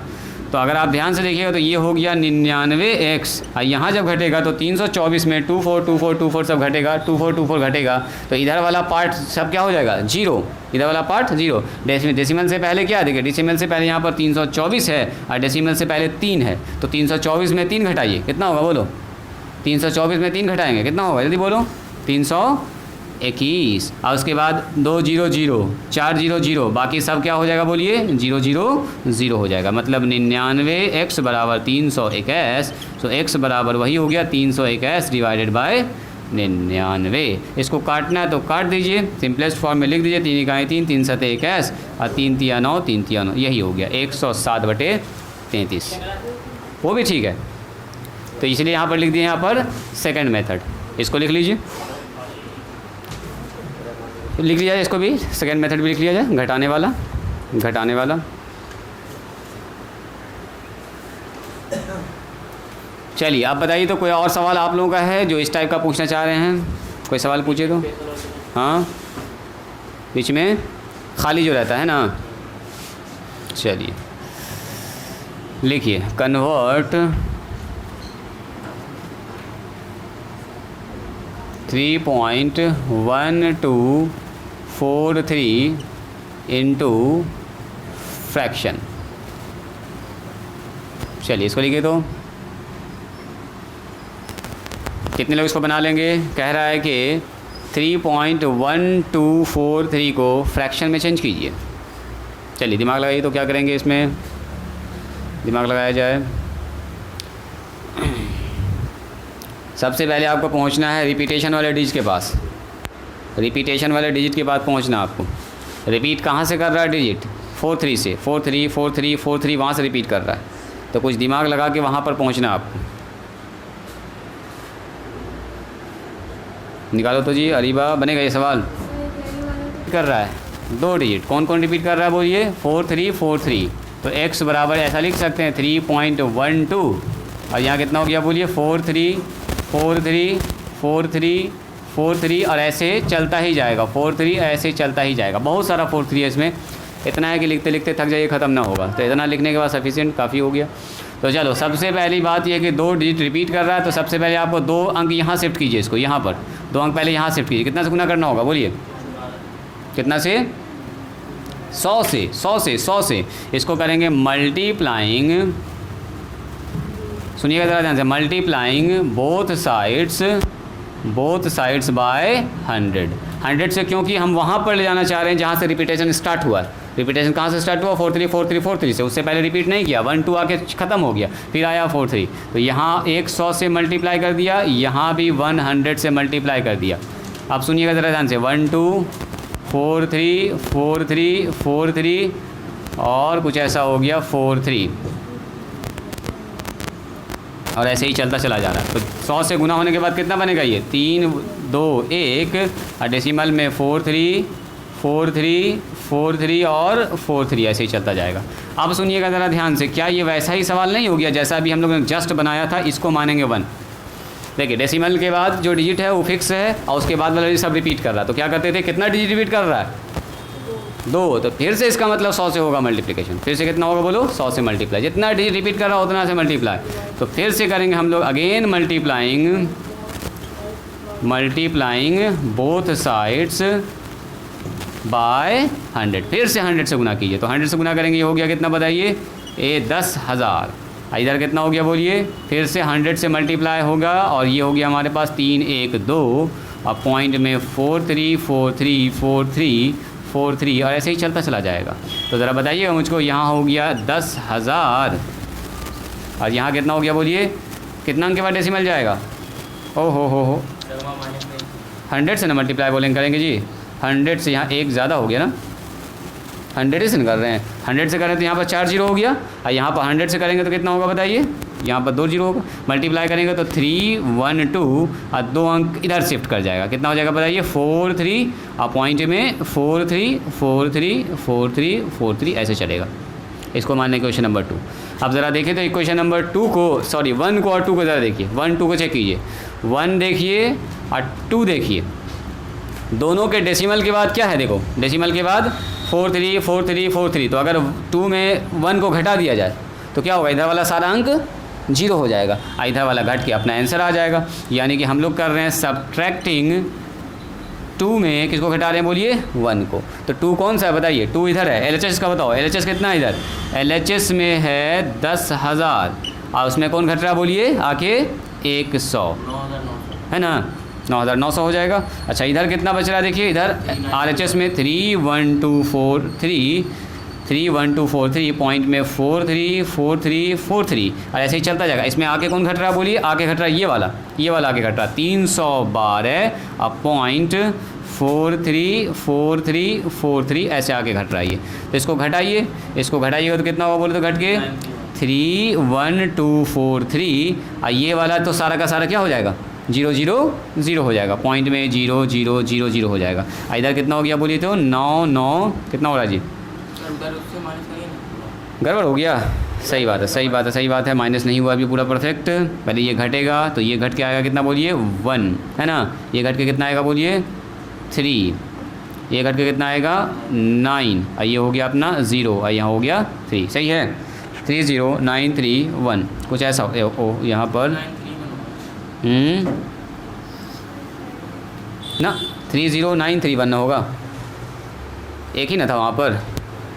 तो अगर आप ध्यान से देखिएगा तो ये हो गया 99x, और यहाँ जब घटेगा तो 324 में 242424 सब घटेगा, 2424 घटेगा, तो इधर वाला पार्ट सब क्या हो जाएगा 0, इधर वाला पार्ट 0। डेसिमल से पहले क्या देखिए, डेसिमल से पहले यहाँ पर 324 है और डेसिमल से पहले 3 है, तो 324 में 3 घटाइए कितना होगा बोलो, 324 में 3 घटाएंगे कितना होगा जल्दी बोलो 321, और उसके बाद 2 0 0 4 0 0, बाकी सब क्या हो जाएगा बोलिए 0 0 0 हो जाएगा। मतलब 99x बराबर 321, तो x बराबर वही हो गया 321 डिवाइडेड बाय 99। इसको काटना है तो काट दीजिए, सिंपलेस्ट फॉर्म में लिख दीजिए 3 इकाई 3, 3 सते 21 और 3 तिया 9, 3 तिया 9, यही हो गया 107/33, वो भी ठीक है। तो इसलिए यहाँ पर लिख दिए, यहाँ पर सेकंड मेथड, इसको लिख लीजिए, लिख लिया जाए इसको भी, सेकंड मेथड भी लिख लिया जाए, घटाने वाला, घटाने वाला। चलिए अब बताइए तो कोई और सवाल आप लोगों का है जो इस टाइप का पूछना चाह रहे हैं, कोई सवाल पूछे तो। हाँ बीच में खाली जो रहता है ना, चलिए लिखिए कन्वर्ट 3.1243 इंटू फ्रैक्शन। चलिए इसको लिखिए तो कितने लोग इसको बना लेंगे। कह रहा है कि 3.1243 को फ्रैक्शन में चेंज कीजिए। चलिए दिमाग लगाइए तो क्या करेंगे, इसमें दिमाग लगाया जाए। सबसे पहले आपको पहुंचना है रिपीटेशन वाले डिजिट के पास, रिपीटेशन वाले डिजिट के पास पहुंचना आपको। रिपीट कहाँ से कर रहा है डिजिट, 43 से, 43 43 43 वहाँ से रिपीट कर रहा है, तो कुछ दिमाग लगा के वहाँ पर पहुंचना आपको। निकालो तो जी, अरीबा बनेगा ये सवाल। कर रहा है 2 डिजिट, कौन कौन रिपीट कर रहा है बोलिए, 4343। तो x बराबर ऐसा लिख सकते हैं 3.12, और यहाँ कितना हो गया बोलिए 43 43 43 4 3 और ऐसे चलता ही जाएगा, 4 3 ऐसे चलता ही जाएगा। बहुत सारा 4 3 है इसमें, इतना है कि लिखते लिखते थक जाइए, ख़त्म ना होगा। तो इतना लिखने के बाद सफिशिएंट काफ़ी हो गया। तो चलो सबसे पहली बात ये कि 2 डिजिट रिपीट कर रहा है, तो सबसे पहले आपको 2 अंक यहाँ शिफ्ट कीजिए, इसको यहाँ पर 2 अंक पहले यहाँ शिफ्ट कीजिए। कितना से गुना करना होगा बोलिए, कितना से? 100 से, 100 से इसको करेंगे मल्टीप्लाइंग, सुनिएगा ज़रा ध्यान से, मल्टीप्लाइंग बोथ साइड्स बाय 100 से, क्योंकि हम वहाँ पर ले जाना चाह रहे हैं जहाँ से रिपीटेशन स्टार्ट हुआ। रिपीटेशन कहाँ से स्टार्ट हुआ? 4 3 4 3 4 3 से, उससे पहले रिपीट नहीं किया, 1 2 आके ख़त्म हो गया, फिर आया 4 3। तो यहाँ एक 100 से मल्टीप्लाई कर दिया, यहाँ भी 100 से मल्टीप्लाई कर दिया। अब सुनिएगा ज़रा ध्यान से, 1 2 4 3 4 3 4 3 और कुछ ऐसा हो गया 4 3, और ऐसे ही चलता चला जा रहा है। तो 100 से गुना होने के बाद कितना बनेगा ये? 3 2 1 और डेसिमल में 4 3 4 3 4 3 और 4 3, ऐसे ही चलता जाएगा। अब सुनिएगा ज़रा ध्यान से, क्या ये वैसा ही सवाल नहीं हो गया जैसा अभी हम लोगों ने जस्ट बनाया था? इसको मानेंगे 1। देखिए डेसिमल के बाद जो डिजिट है वो फिक्स है और उसके बाद वाला सब रिपीट कर रहा है। तो क्या करते थे, कितना डिजिट रिपीट कर रहा है? 2। तो फिर से इसका मतलब 100 से होगा मल्टीप्लिकेशन। फिर से कितना होगा बोलो? 100 से मल्टीप्लाई, जितना डिजिट रिपीट कर रहा है उतना से मल्टीप्लाई। तो फिर से करेंगे हम लोग again multiplying both sides by 100। फिर से 100 से गुना कीजिए। तो 100 से गुना करेंगे, ये हो गया कितना बताइए? 10,000। इधर कितना हो गया बोलिए? फिर से 100 से मल्टीप्लाई होगा और ये हो गया हमारे पास 3 1 2 और पॉइंट में 4 3 4 3 4 3 4 3 और ऐसे ही चलता चला जाएगा। तो ज़रा बताइएगा मुझको, यहाँ हो गया 10,000 और यहाँ कितना हो गया बोलिए? कितना अंक के बाद डेसिमल जाएगा? ओ हो 100 से ना मल्टीप्लाई बोलेंगे करेंगे जी। 100 से यहाँ एक ज़्यादा हो गया ना, 100 से कर रहे हैं, 100 से करें तो यहाँ पर 4 0 हो गया और यहाँ पर 100 से करेंगे तो कितना होगा बताइए? यहाँ पर 2 0 होगा। मल्टीप्लाई करेंगे तो 3 1 2 और 2 अंक इधर शिफ्ट कर जाएगा। कितना हो जाएगा बताइए? 4 3 और पॉइंट में 4 3 4 3 4 3 4 3 ऐसे चलेगा। इसको मानने क्वेश्चन नंबर 2। अब ज़रा देखिए तो क्वेश्चन नंबर 2 को, सॉरी 1 को और 2 को ज़रा देखिए। 1 2 को चेक कीजिए, 1 देखिए और 2 देखिए। दोनों के डेसिमल के बाद क्या है? देखो डेसिमल के बाद 4 3 4 3 4 3। तो अगर 2 में 1 को घटा दिया जाए तो क्या होगा? इधर वाला सारा अंक 0 हो जाएगा, इधर वाला घट के अपना आंसर आ जाएगा। यानी कि हम लोग कर रहे हैं सब्ट्रैक्टिंग 2 में किसको घटा रहे हैं बोलिए? 1 को। तो 2 कौन सा है बताइए? 2 इधर है। LHS का बताओ, LHS कितना है इधर? LHS में है 10,000 और उसमें कौन घट रहा बोलिए? आके 100 है ना, 9,900 हो जाएगा। अच्छा इधर कितना बच रहा है देखिए, इधर RHS में 3 1 2 4 3 3 1 2 4 3 पॉइंट में 4 3 4 3 4 3 और ऐसे ही चलता जाएगा। इसमें आके कौन घट रहा है बोलिए? आके घट रहा है ये वाला आके घट रहा है 312 और पॉइंट 4 3 4 3 4 3 ऐसे आके घट रहा है ये। तो इसको घटाइएगा तो कितना होगा बोले? तो घट के 3 1 2 4 3 और ये वाला तो सारा का सारा क्या हो जाएगा? 0 0 0 हो जाएगा, पॉइंट में 0 0 0 0 हो जाएगा। इधर कितना हो गया बोलिए? तो 9 9 कितना हो रहा है जी? गड़बड़ हो गया। सही बात है, माइनस नहीं हुआ अभी पूरा परफेक्ट। पहले ये घटेगा तो ये घट के आएगा कितना बोलिए? 1 है ना, ये घट के कितना आएगा बोलिए? 3, ये घट के कितना आएगा? 9 और ये हो गया अपना 0 और यहाँ हो गया 3। सही है, 3 0 9 3 1 कुछ ऐसा ओ यहाँ पर ना 3 0 9 3 1 होगा, एक ही ना था वहाँ पर।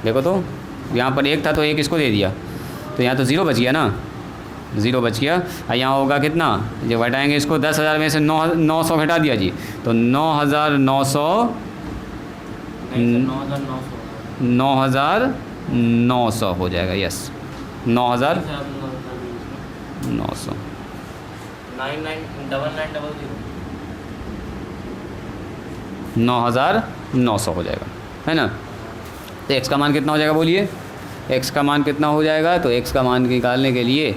देखो तो यहाँ पर एक था तो एक इसको दे दिया तो यहाँ तो 0 बच गया ना, 0 बच गया। और यहाँ होगा कितना? जब घटाएंगे इसको 10,000 में से 900 घटा दिया जी तो 9,900 हो जाएगा। यस 9,900 9,900 हो जाएगा, है ना। तो x का मान कितना हो जाएगा बोलिए? x का मान कितना हो जाएगा? तो x का मान निकालने के लिए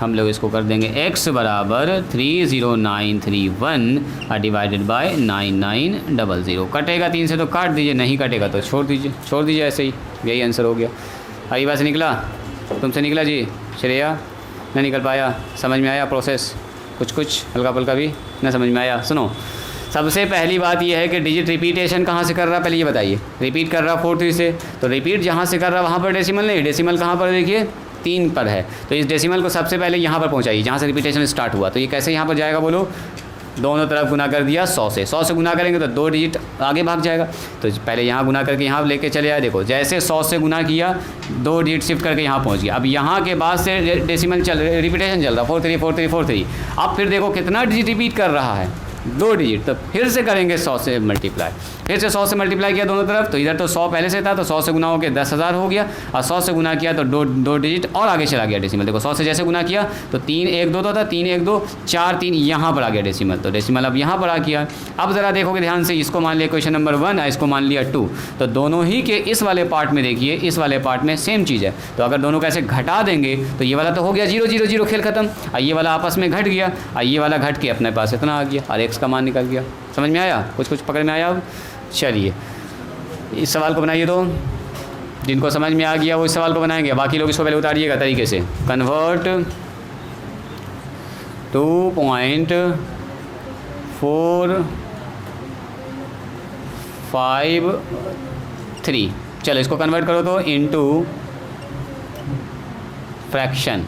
हम लोग इसको कर देंगे x बराबर 30931 डिवाइडेड बाय 9900। कटेगा 3 से तो काट दीजिए, नहीं कटेगा तो छोड़ दीजिए ऐसे ही। यही आंसर हो गया। आई बात से निकला? तुमसे निकला जी श्रेया? नहीं निकल पाया? समझ में आया प्रोसेस? कुछ हल्का फुल्का भी ना समझ में आया? सुनो सबसे पहली बात यह है कि डिजिट रिपीटेशन कहाँ से कर रहा है, पहले ये बताइए। रिपीट कर रहा 4 3 से, तो रिपीट जहाँ से कर रहा वहाँ पर डेसिमल नहीं, डेसिमल कहाँ पर देखिए 3 पर है, तो इस डेसिमल को सबसे पहले यहाँ पर पहुँचाइए जहाँ से रिपीटेशन स्टार्ट हुआ। तो ये कैसे यहाँ पर जाएगा बोलो, दोनों तरफ गुना कर दिया 100 से, 100 से गुना करेंगे तो 2 डिजिट आगे भाग जाएगा। तो पहले यहाँ गुना करके यहाँ लेके चले आए, देखो जैसे 100 से गुना किया 2 डिजिट शिफ्ट करके यहाँ पहुँच गया। अब यहाँ के बाद से डेसिमल रिपीटेशन चल रहा 4 3 4 3 4 3। अब फिर देखो कितना डिजिट रिपीट कर रहा है, 2 डिजिट। तो फिर से करेंगे 100 से मल्टीप्लाई, फिर से 100 से मल्टीप्लाई किया दोनों तरफ, तो इधर तो 100 पहले से था तो 100 से गुना होकर 10,000 हो गया, और 100 से गुना किया तो 2 डिजिट और आगे चला गया डेसिमल। देखो 100 से जैसे गुना किया तो 3 1 2 तो था, 3 1 2 4 3 यहाँ पर आ गया डेसिमल, तो डेसिमल अब यहाँ पर आ गया। अब ज़रा देखोगे ध्यान से, इसको मान लिया क्वेश्चन नंबर 1 और इसको मान लिया 2, तो दोनों ही के इस वाले पार्ट में देखिए, इस वाले पार्ट में सेम चीज़ है। तो अगर दोनों को ऐसे घटा देंगे तो ये वाला तो हो गया 0 0 0 खेल खत्म, और ये वाला आपस में घट गया, और ये वाला घट के अपने पास इतना आ गया और x का मान निकल गया। समझ में आया, कुछ पकड़ में आया। अब चलिए इस सवाल को बनाइए, तो जिनको समझ में आ गया वो इस सवाल को बनाएंगे, बाकी लोग इसको पहले उतारिएगा तरीके से। कन्वर्ट 2.453, चलो इसको कन्वर्ट करो तो इनटू फ्रैक्शन।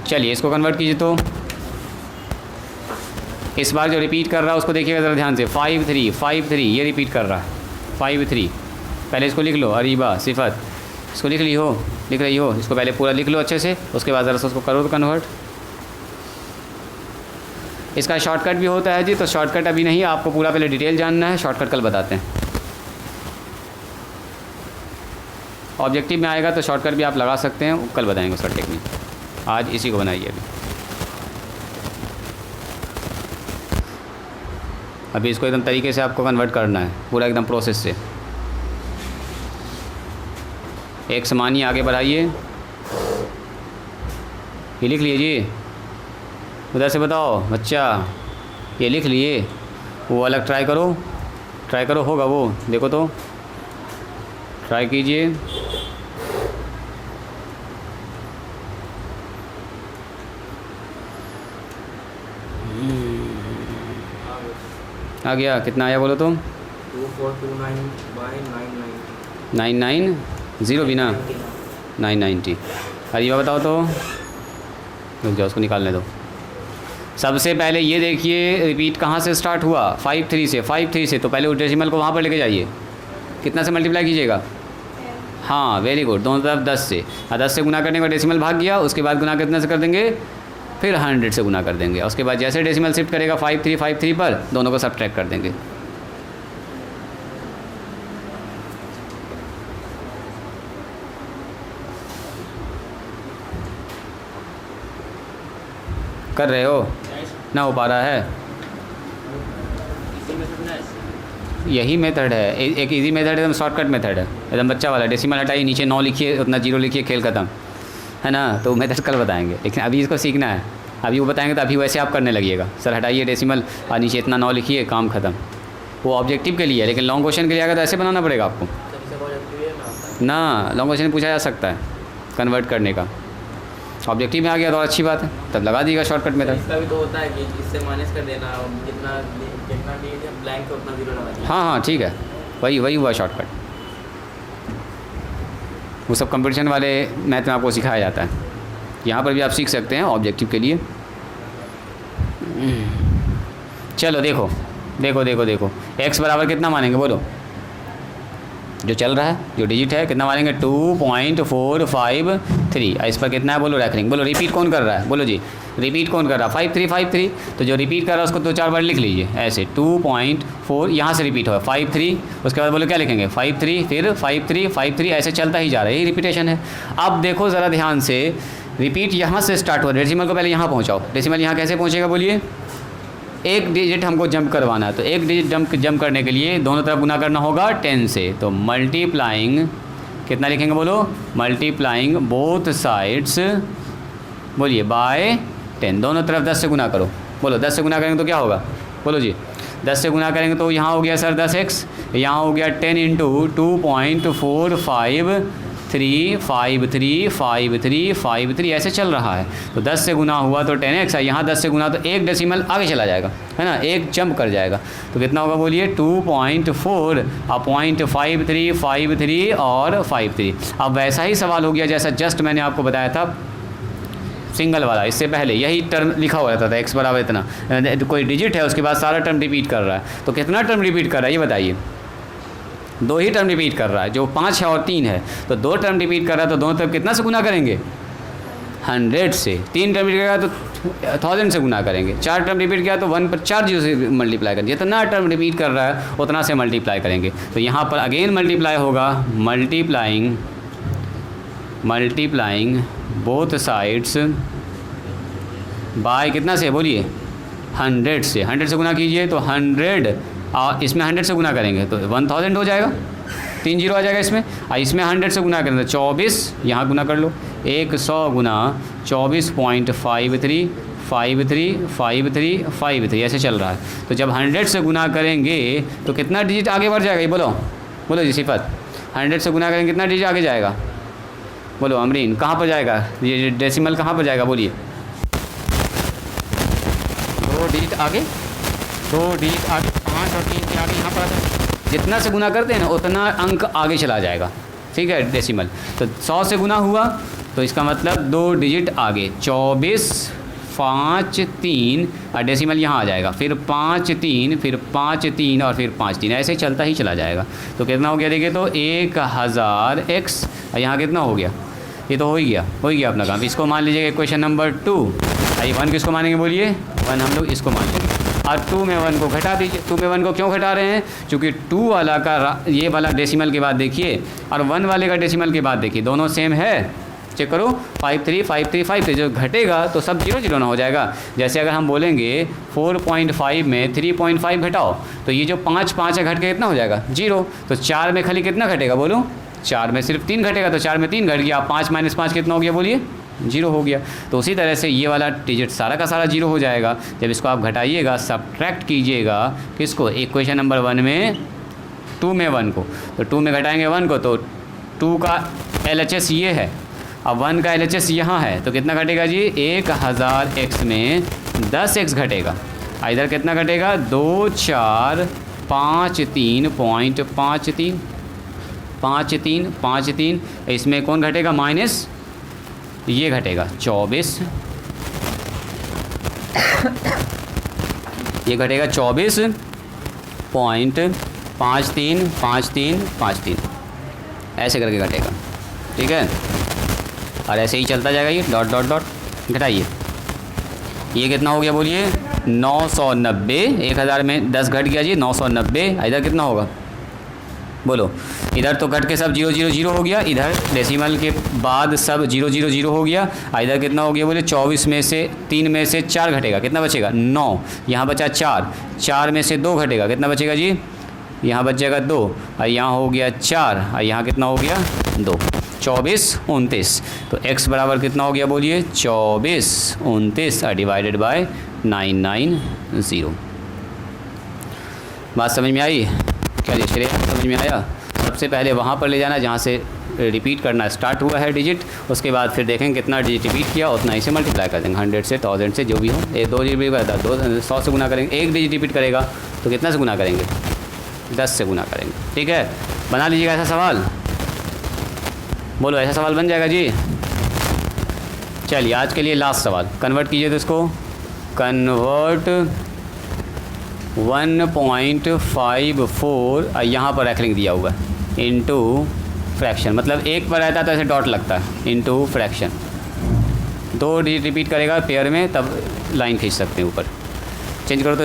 चलिए इसको कन्वर्ट कीजिए, तो इस बार जो रिपीट कर रहा है उसको देखिएगा ज़रा ध्यान से, 5 3 5 3 ये रिपीट कर रहा है 5 3। पहले इसको लिख लो, अरीबा सिफत, इसको लिख रही हो, इसको पहले पूरा लिख लो अच्छे से, उसके बाद ज़रा सा उसको करो तो कन्वर्ट। इसका शॉर्टकट भी होता है जी, तो शॉर्टकट अभी नहीं, आपको पूरा पहले डिटेल जानना है, शॉर्टकट कल बताते हैं। ऑब्जेक्टिव में आएगा तो शॉर्टकट भी आप लगा सकते हैं, कल बताएंगे उसका टेक्निक, आज इसी को बनाइए। अभी इसको एकदम तरीके से आपको कन्वर्ट करना है, पूरा एकदम प्रोसेस से। एक समानी आगे बढ़ाइए, ये लिख लिए जी, उधर से बताओ बच्चा, ये लिख लिए, वो अलग ट्राई करो होगा वो, देखो तो ट्राई कीजिए। आ गया, कितना आया बोलो तो? 990 बिना 990। अरे ये बताओ तो, रुक जाओ उसको निकालने दो। सबसे पहले ये देखिए रिपीट कहाँ से स्टार्ट हुआ, 5 3 से, 5 3 से, तो पहले उस डेसिमल को वहाँ पर लेके जाइए, कितना से मल्टीप्लाई कीजिएगा, हाँ वेरी गुड, दोनों तरफ 10 से, और 10 से गुना करने के बाद डेसिमल भाग गया, उसके बाद गुना कितने से कर देंगे, फिर 100 से गुना कर देंगे, उसके बाद जैसे डेसिमल शिफ्ट करेगा 5 3 5 3 पर, दोनों को सब्ट्रैक्ट कर देंगे। कर रहे हो ना, हो पा रहा है, यही मेथड है, एक इजी मेथड है, एकदम शॉर्टकट मेथड है, एकदम बच्चा वाला। डेसिमल हटाइए, नीचे 9 लिखिए, उतना 0 लिखिए, खेल खत्म है ना। तो मेथड कल बताएंगे, लेकिन अभी इसको सीखना है, अभी वो बताएंगे तो अभी वैसे आप करने लगिएगा। सर हटाइए डेसिमल और नीचे इतना 9 लिखिए, काम खत्म। वो ऑब्जेक्टिव के लिए है, लेकिन लॉन्ग क्वेश्चन के लिए अगर तो ऐसे बनाना पड़ेगा आपको ना, लॉन्ग क्वेश्चन पूछा जा सकता है कन्वर्ट करने का, ऑब्जेक्टिव में आ गया तो और अच्छी बात है, तब लगा दीजिएगा शॉर्टकट मेथड। इसका भी तो होता है कि इससे माइनस कर देना, जितना ब्लैंक को उतना 0 लगा देना। हाँ ठीक है, वही हुआ शॉर्टकट, वो सब कंपटीशन वाले मैथ में आपको सिखाया जाता है, यहाँ पर भी आप सीख सकते हैं ऑब्जेक्टिव के लिए। चलो देखो x बराबर कितना मानेंगे बोलो, जो चल रहा है, जो डिजिट है, कितना मानेंगे 2.453। इस पर कितना है बोलो, रैकरिंग बोलो, रिपीट कौन कर रहा है बोलो जी, रिपीट कौन कर रहा है, 5353। तो जो रिपीट कर रहा है उसको 2-4 बार लिख लीजिए ऐसे, 2.4 यहाँ से रिपीट हो 53, उसके बाद बोलो क्या लिखेंगे 53, फिर 53 53, ऐसे चलता ही जा रहा है, यही रिपीटेशन है। अब देखो ज़रा ध्यान से, रिपीट यहाँ से स्टार्ट हुआ, डेसिमल को पहले यहाँ पहुँचाओ, डेसिमल यहाँ कैसे पहुँचेगा बोलिए, एक डिजिट हमको जंप करवाना है, तो एक डिजिट जंप करने के लिए दोनों तरफ गुना करना होगा 10 से, तो मल्टीप्लाइंग कितना लिखेंगे बोलो, मल्टीप्लाइंग बोथ साइड्स बोलिए बाय 10, दोनों तरफ 10 से गुना करो, बोलो 10 से गुना करेंगे तो क्या होगा बोलो जी, 10 से गुना करेंगे तो यहाँ हो गया सर 10x, यहाँ हो गया 10 × 2.453, 3 5 3 5 3 5 3 ऐसे चल रहा है। तो 10 से गुना हुआ तो 10x है, यहाँ 10 से गुना तो एक डेसिमल आगे चला जाएगा, है ना, एक जंप कर जाएगा। तो कितना होगा बोलिए 2.4 अब 0.53 और 53। अब वैसा ही सवाल हो गया जैसा जस्ट मैंने आपको बताया था सिंगल वाला, इससे पहले यही टर्म लिखा हुआ रहता था x बराबर इतना, कोई डिजिट है उसके बाद सारा टर्म रिपीट कर रहा है। तो कितना टर्म रिपीट कर रहा है ये बताइए, 2 ही टर्म रिपीट कर रहा है, जो 5 है और 3 है, तो 2 टर्म रिपीट कर रहा है, तो दोनों तरफ कितना से गुना करेंगे 100 से। 3 टर्म रिपीट करेगा तो 1000 से गुना करेंगे। 4 टर्म रिपीट किया तो 1 पर 4 जीरो से मल्टीप्लाई करेंगे। जितना टर्म रिपीट कर रहा है उतना से मल्टीप्लाई करेंगे। तो यहाँ पर अगेन मल्टीप्लाई होगा, मल्टीप्लाइंग बोथ साइड्स बाय कितना से बोलिए 100 से। 100 से गुना कीजिए तो 100 और इसमें 100 से गुना करेंगे तो 1000 हो जाएगा, 3 जीरो आ जाएगा इसमें। और इसमें 100 से गुना करेंगे तो 24, यहाँ गुना कर लो 100 गुना 24.53 53 ऐसे चल रहा है। तो जब 100 से गुना करेंगे तो कितना डिजिट आगे बढ़ जाएगा ये बोलो जी सिफत, 100 से गुना करेंगे कितना डिजिट आगे जाएगा बोलो अमरीन, कहाँ पर जाएगा ये डेसिमल, कहाँ पर जाएगा बोलिए 2 डिजिट आगे 5 और 3 के आगे यहाँ पर आता है। जितना से गुना करते हैं ना उतना अंक आगे चला जाएगा, ठीक है डेसिमल। तो 100 से गुना हुआ तो इसका मतलब 2 डिजिट आगे 24 5 3 और डेसिमल यहाँ आ जाएगा, फिर 5 3 फिर 5 3 और फिर 5 3 ऐसे चलता ही चला जाएगा। तो कितना हो गया देखिए तो 1000x और यहाँ कितना हो गया, ये तो हो ही गया अपना काम। इसको मान लीजिएगा इक्वेशन नंबर 2। आइए 1 किसको मानेंगे बोलिए 1 हम लोग इसको मान लेंगे। और 2 में 1 को घटा दीजिए। 2 में 1 को क्यों घटा रहे हैं, क्योंकि 2 वाला का ये वाला डेसिमल के बाद देखिए और 1 वाले का डेसिमल के बाद देखिए दोनों सेम है। चेक करो 53 जो घटेगा तो सब 0 0 ना हो जाएगा। जैसे अगर हम बोलेंगे 4.5 में 3.5 घटाओ तो ये जो 5 है घट के कितना हो जाएगा 0। तो 4 में खाली कितना घटेगा बोलो, 4 में सिर्फ 3 घटेगा, तो 4 में 3 घट गया। 5 - 5 कितना हो गया बोलिए 0 हो गया। तो उसी तरह से ये वाला डिजिट सारा का सारा 0 हो जाएगा। जब इसको आप घटाइएगा सब्ट्रैक्ट कीजिएगा किसको, इक्वेशन नंबर 1 में 2 में 1 को, तो 2 में घटाएंगे 1 को तो 2 का LHS ये है, अब 1 का LHS यहाँ है, तो कितना घटेगा जी 1000x में 10x घटेगा। इधर कितना घटेगा 2453.53 इसमें कौन घटेगा माइनस ये घटेगा 24 ये घटेगा 24.53 ऐसे करके घटेगा, ठीक है। और ऐसे ही चलता जाएगा, ये डॉट डॉट डॉट घटाइए। ये कितना हो गया बोलिए 990, 1000 में 10 घट गया जी 990। इधर कितना होगा बोलो, इधर तो घट के सब 0 0 0 हो गया, इधर डेसिमल के बाद सब 0 0 0 हो गया। इधर कितना हो गया बोले 24 में से 3 में से 4 घटेगा, कितना बचेगा 9, यहाँ बचा 4 में से 2 घटेगा, कितना बचेगा जी यहाँ बच जाएगा 2 और यहाँ हो गया 4 और यहाँ कितना हो गया 2, 24 29। तो x बराबर कितना हो गया बोलिए 24 29 डिवाइडेड बाय 990। बात समझ में आई क्या लिख समझ में आया। सबसे पहले वहाँ पर ले जाना जहाँ से रिपीट करना स्टार्ट हुआ है डिजिट, उसके बाद फिर देखेंगे कितना डिजिट रिपीट किया उतना ही से मल्टीप्लाई कर देंगे 100 से 1000 से जो भी हो। 2 डिजिट करता 100 से गुना करेंगे, 1 डिजिट रिपीट करेगा तो कितना से गुना करेंगे 10 से गुना करेंगे, ठीक है। बना लीजिएगा ऐसा सवाल, बोलो ऐसा सवाल बन जाएगा जी। चलिए आज के लिए लास्ट सवाल, कन्वर्ट कीजिए तो इसको, कन्वर्ट 1.54 यहाँ पर रैखलिंग दिया हुआ इनटू फ्रैक्शन, मतलब एक पर रहता है तो ऐसे डॉट लगता है इनटू फ्रैक्शन। 2 डिजिट रिपीट करेगा पेयर में तब लाइन खींच सकते हैं ऊपर। चेंज करो तो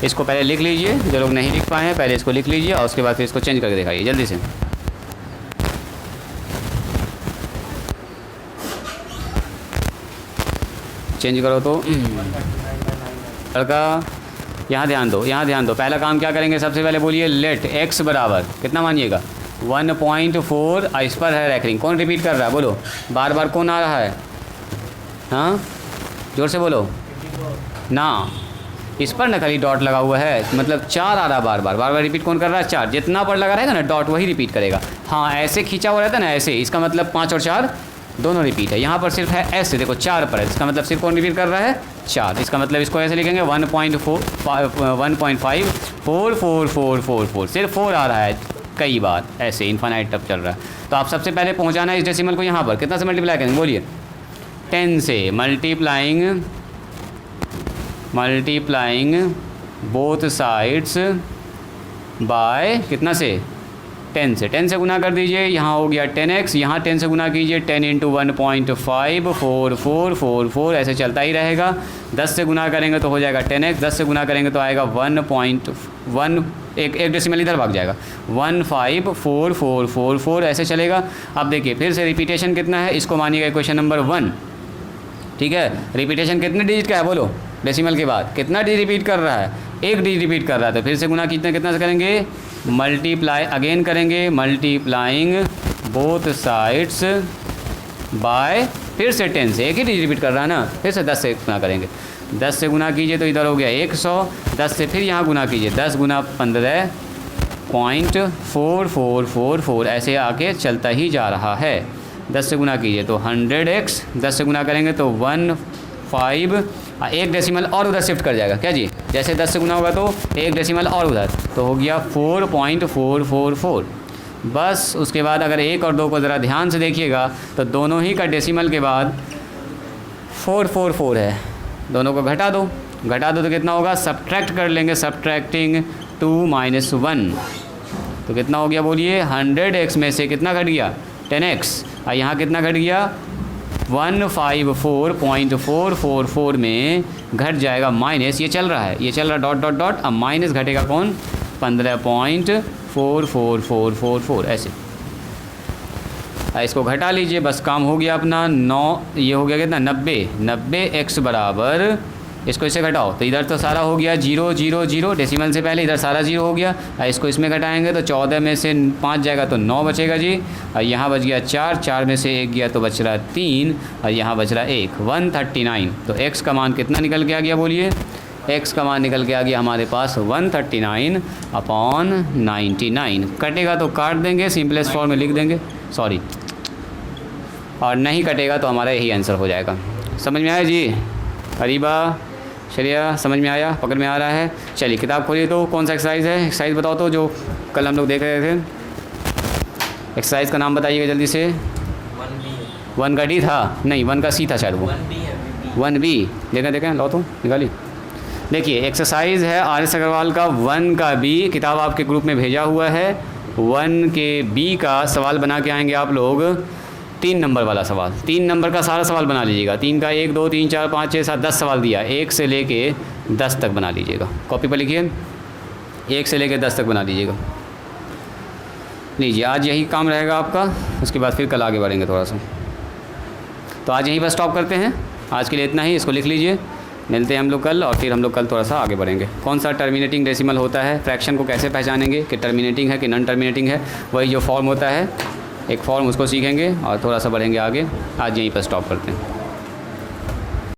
इसको पहले लिख लीजिए, जो लोग नहीं लिख पाए हैं पहले इसको लिख लीजिए और उसके बाद फिर इसको चेंज करके दिखाइए जल्दी से। चेंज करो तो लड़का यहाँ ध्यान दो, पहला काम क्या करेंगे सबसे पहले बोलिए लेट x बराबर कितना मानिएगा 1.4। इस पर है रैखलिंग, कौन रिपीट कर रहा है बोलो, बार बार कौन आ रहा है, हाँ जोर से बोलो ना, इस पर ना खाली डॉट लगा हुआ है, मतलब 4 आ रहा बार बार रिपीट कौन कर रहा है? 4। जितना पर लगा रहेगा ना डॉट वही रिपीट करेगा। हाँ ऐसे खींचा हुआ रहता है ना ऐसे, इसका मतलब 5 और 4 दोनों रिपीट है। यहाँ पर सिर्फ है ऐसे, देखो 4 पर है, इसका मतलब सिर्फ कौन रिपीट कर रहा है? 4। इसका मतलब इसको ऐसे लिखेंगे 1.544444, सिर्फ 4 आ रहा है कई बार, ऐसे इन्फानाइट तब चल रहा है। तो आप सबसे पहले पहुँचाना है इस डेसिमल को यहाँ पर, कितना से मल्टीप्लाई करेंगे बोलिए? 10 से। मल्टीप्लाइंग बोथ साइड्स बाय कितना से? 10 से। 10 से गुना कर दीजिए, यहाँ हो गया 10x, यहाँ 10 से गुना कीजिए 10 × 1.5444, ऐसे चलता ही रहेगा। 10 से गुना करेंगे तो हो जाएगा 10x, 10 से गुना करेंगे तो आएगा 1.1, एक डेसिमल इधर भाग जाएगा, 15444, ऐसे चलेगा। अब देखिए फिर से रिपीटेशन कितना है, इसको मानिएगा क्वेश्चन नंबर 1, ठीक है। रिपीटेशन कितने डिजिट का है बोलो? डेसिमल के बाद कितना डिजिट रिपीट कर रहा है? 1 डिजिट रिपीट कर रहा है। तो फिर से गुना कितना से करेंगे? मल्टीप्लाई अगेन करेंगे, मल्टीप्लाइंग बोथ साइड्स बाय, फिर से 10 से, एक ही डिजिट रिपीट कर रहा है ना, फिर से 10 से गुना करेंगे। 10 से गुना कीजिए तो इधर हो गया 100, 10 से फिर यहाँ गुना कीजिए, 10 गुना 15.4444, ऐसे आके चलता ही जा रहा है। 10 से गुना कीजिए तो 100x, 10 से गुना करेंगे तो 15, एक डेसिमल और उधर शिफ्ट कर जाएगा क्या जी? जैसे 10 से गुना होगा तो एक डेसिमल और उधर, तो हो गया 4.444। बस उसके बाद अगर 1 और 2 को ज़रा ध्यान से देखिएगा तो दोनों ही का डेसिमल के बाद 444 है, दोनों को घटा दो तो कितना होगा? सब्ट्रैक्ट कर लेंगे, सब्ट्रैक्टिंग 2 - 1, तो कितना हो गया बोलिए? 100x में से कितना घट गया? 10x, और यहाँ कितना घट गया? 154.444 में घट जाएगा माइनस, ये चल रहा है, ये चल रहा डॉट डॉट डॉट, अब माइनस घटेगा कौन? 15.44444, ऐसे। इसको घटा लीजिए, बस काम हो गया अपना। 9, ये हो गया कितना? 90x बराबर, इसको इसे घटाओ तो इधर तो सारा हो गया 0 0 0, डेसिमल से पहले इधर सारा 0 हो गया। इसको इसमें घटाएंगे तो 14 में से 5 जाएगा तो 9 बचेगा जी, और यहाँ बच गया 4, 4 में से 1 गया तो बच रहा 3, और यहाँ बच रहा 1, 139। तो x का मान कितना निकल के आ गया बोलिए? x का मान निकल के आ गया हमारे पास 139/99। कटेगा तो काट देंगे, सिंपलेस्ट फॉर्म में लिख देंगे, सॉरी, और नहीं कटेगा तो हमारा यही आंसर हो जाएगा। समझ में आया जी? अरीबा, श्रेया, समझ में आया? पकड़ में आ रहा है? चलिए किताब खोलिए, तो कौन सा एक्सरसाइज है? एक्सरसाइज बताओ तो, जो कल हम लोग देख रहे थे। एक्सरसाइज का नाम बताइएगा जल्दी से। 1 का डी था? नहीं, 1 का सी था शायद वो। 1B, देखें लो तो निकाली। देखिए एक्सरसाइज है RS अग्रवाल का 1 का B, किताब आपके ग्रुप में भेजा हुआ है। 1 के B का सवाल बना के आएंगे आप लोग, 3 नंबर वाला सवाल। 3 नंबर का सारा सवाल बना लीजिएगा। 3 का 1 2 3 4 5 6 7 10 सवाल दिया, 1 से लेके 10 तक बना लीजिएगा। कॉपी पर लिखिए, 1 से लेके 10 तक बना लीजिएगा। लीजिए, आज यही काम रहेगा आपका, उसके बाद फिर कल आगे बढ़ेंगे थोड़ा सा। तो आज यहीं पर स्टॉप करते हैं, आज के लिए इतना ही। इसको लिख लीजिए, मिलते हैं हम लोग कल, और फिर हम लोग कल थोड़ा सा आगे बढ़ेंगे। कौन सा टर्मिनेटिंग डेसिमल होता है, फ्रैक्शन को कैसे पहचानेंगे कि टर्मिनेटिंग है कि नॉन टर्मिनेटिंग है, वही जो फॉर्म होता है, एक फॉर्म उसको सीखेंगे और थोड़ा सा बढ़ेंगे आगे। आज यहीं पर स्टॉप करते हैं।